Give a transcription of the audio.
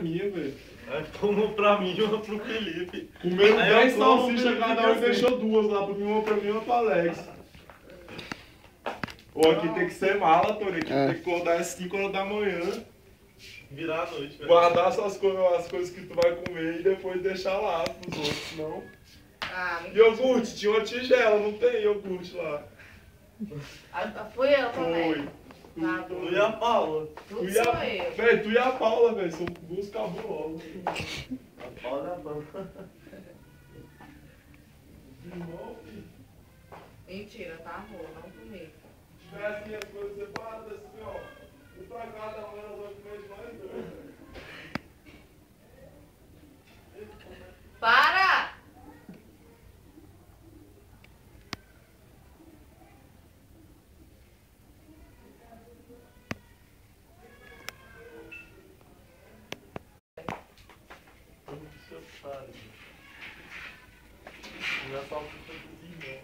minha, velho. Aí tomou pra mim e uma pro Felipe. Comeu Aí 10 eu como, salsichas cada um e assim. deixou duas lá uma pra mim e uma pra Alex. Ô, aqui tem que ser mala, Tony. Aqui tem que acordar às 5 horas da manhã. Virar a noite, velho. Guardar as coisas que tu vai comer e depois deixar lá pros outros, senão. Iogurte, tinha uma tigela, não tem iogurte lá. Fui eu também. Foi. Tá Tu bom. e a Paula. Tudo sou eu. Véi, tu e a Paula, velho, são duas cabulosas. A Paula é a Paula. Irmão, filho. Mentira, tá boa, não comi. Se tivesse minhas coisas separadas assim, ó. E pra cada manhã nós vamos comer de mais dois. Para! Não é só pra cozinhar.